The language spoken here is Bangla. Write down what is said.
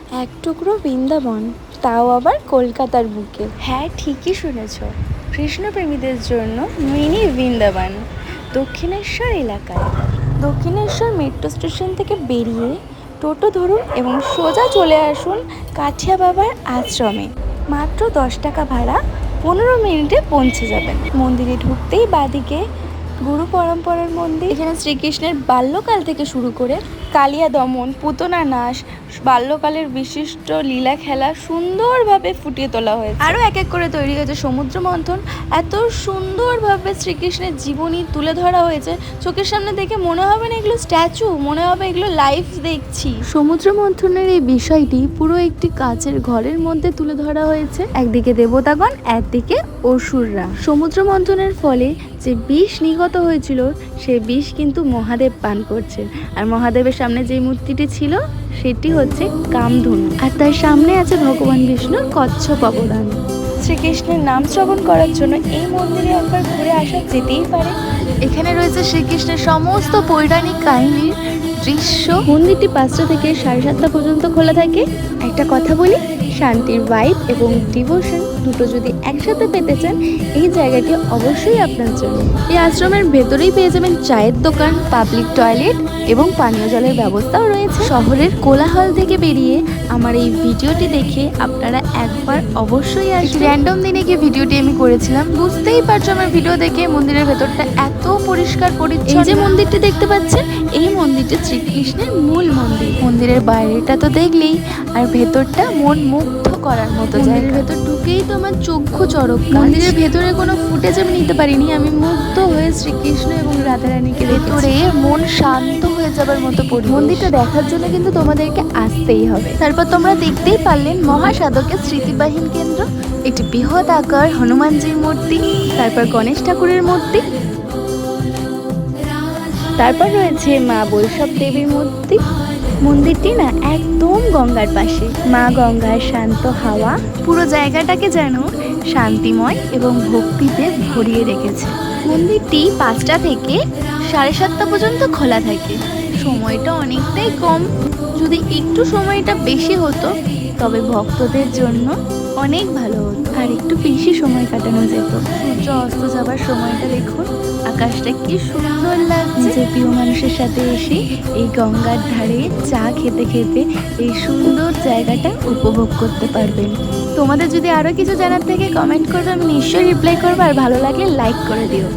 এক টুকরো বৃন্দাবন, তাও আবার কলকাতার বুকে। হ্যাঁ, ঠিকই শুনেছ, কৃষ্ণপ্রেমীদের জন্য মিনি বৃন্দাবন দক্ষিণেশ্বর এলাকায়। দক্ষিণেশ্বর মেট্রো স্টেশন থেকে বেরিয়ে টোটো ধরুন এবং সোজা চলে আসুন কাঠিয়া বাবার আশ্রমে। মাত্র 10 টাকা ভাড়া, 15 মিনিটে পৌঁছে যাবেন। মন্দিরে ঢুকতেই বাদিকে গুরু পরম্পরার মন্দির। এখানে শ্রীকৃষ্ণের বাল্যকাল থেকে শুরু করে কালিয়া দমন, পুতনা নাশ, বাল্যকালের বিশিষ্ট লীলা খেলা সুন্দরভাবে ফুটিয়ে তোলা হয়েছে। আরও এক এক করে তৈরি হয়েছে সমুদ্র মন্থন। এত সুন্দরভাবে শ্রীকৃষ্ণের জীবনী তুলে ধরা হয়েছে, চোখের সামনে দেখে মনে হবে না এগুলো স্ট্যাচু, মনে হবে এগুলো লাইভ দেখছি। সমুদ্র মন্থনের এই বিষয়টি পুরো একটি কাচের ঘরের মধ্যে তুলে ধরা হয়েছে। একদিকে দেবতাগণ, একদিকে অসুররা। সমুদ্র মন্থনের ফলে যে বিষ নিগত হয়েছিল, সে বিষ কিন্তু মহাদেব পান করছেন। আর মহাদেবের সামনে যে মূর্তিটি ছিল সেটি হচ্ছে কামধনু, আর তার সামনে আছে ভগবান বিষ্ণুর কচ্ছপ অবদান। শ্রীকৃষ্ণের নাম শ্রবণ করার জন্য এই মন্দিরে একবার ঘুরে আসা যেতেই পারে। এখানে রয়েছে শ্রীকৃষ্ণের সমস্ত পৌরাণিক কাহিনীর দৃশ্য। মন্দিরটি 5টা থেকে 7:30 পর্যন্ত খোলা থাকে। একটা কথা বলি, শান্তির ভাইব এবং ডিভোশন দুটো যদি একসাথে পেতে চান, এই জায়গাটি অবশ্যই আপনার জন্য। এই আশ্রমের ভেতরেই পেয়ে যাবেন চায়ের দোকান, পাবলিক টয়লেট এবং পানীয় জলের ব্যবস্থাও রয়েছে। শহরের কোলাহল থেকে বেরিয়ে আমার এই ভিডিওটি দেখে আপনারা একবার অবশ্যই আসবেন। র্যান্ডম দিনে গিয়ে ভিডিওটি আমি করেছিলাম, বুঝতেই পারছো আমার ভিডিও দেখে মন্দিরের ভেতরটা এত পরিষ্কার পরিচ্ছন্ন। এই যে মন্দিরটি দেখতে পাচ্ছেন, এই মন্দিরটি শ্রীকৃষ্ণের মূল মন্দির। মন্দিরের বাইরেটা তো দেখলেই, আর ভেতরটা মন মুগ্ধ করার মতো। মন্দিরের ভেতর ঢুকেই তো আমার চক্ষু চড়ক। মন্দিরের ভেতরে কোনো ফুটেজ আমি নিতে পারিনি, আমি মুগ্ধ হয়ে শ্রীকৃষ্ণ এবং রাধারানীকে ভেতরে মন শান্ত হয়ে যাবার মতো পরিবেশ। মন্দিরটা দেখার জন্য কিন্তু তোমাদেরকে আসতেই হবে। তারপর তোমরা দেখতেই পারলেন মহাসাধকের স্মৃতিবাহীন কেন্দ্র, একটি বৃহৎ আকার হনুমানজির মূর্তি, তারপর গণেশ ঠাকুরের মূর্তি, তারপর রয়েছে মা বৈষ্ণব দেবীর মূর্তি। মন্দিরটি না একদম গঙ্গার পাশে। মা গঙ্গার শান্ত হাওয়া পুরো জায়গাটাকে যেন শান্তিময় এবং ভক্তিতে ভরিয়ে রেখেছে। মন্দিরটি 5টা থেকে 7:30 পর্যন্ত খোলা থাকে। সময়টা অনেকটাই কম, যদি একটু সময়টা বেশি হতো তবে ভক্তদের জন্য অনেক ভালো হতো, আর একটু বেশি সময় কাটানো যেত। সূর্য অস্ত যাবার সময়টা দেখুন, আকাশটা কি সুন্দর লাগছে। যে প্রিয় মানুষের সাথে এসে এই গঙ্গার ধারে চা খেতে খেতে এই সুন্দর জায়গাটা উপভোগ করতে পারবেন। তোমাদের যদি আরও কিছু জানার থেকে কমেন্ট করবে, আমি নিশ্চয়ই রিপ্লাই করবো, আর ভালো লাগলে লাইক করে দিও।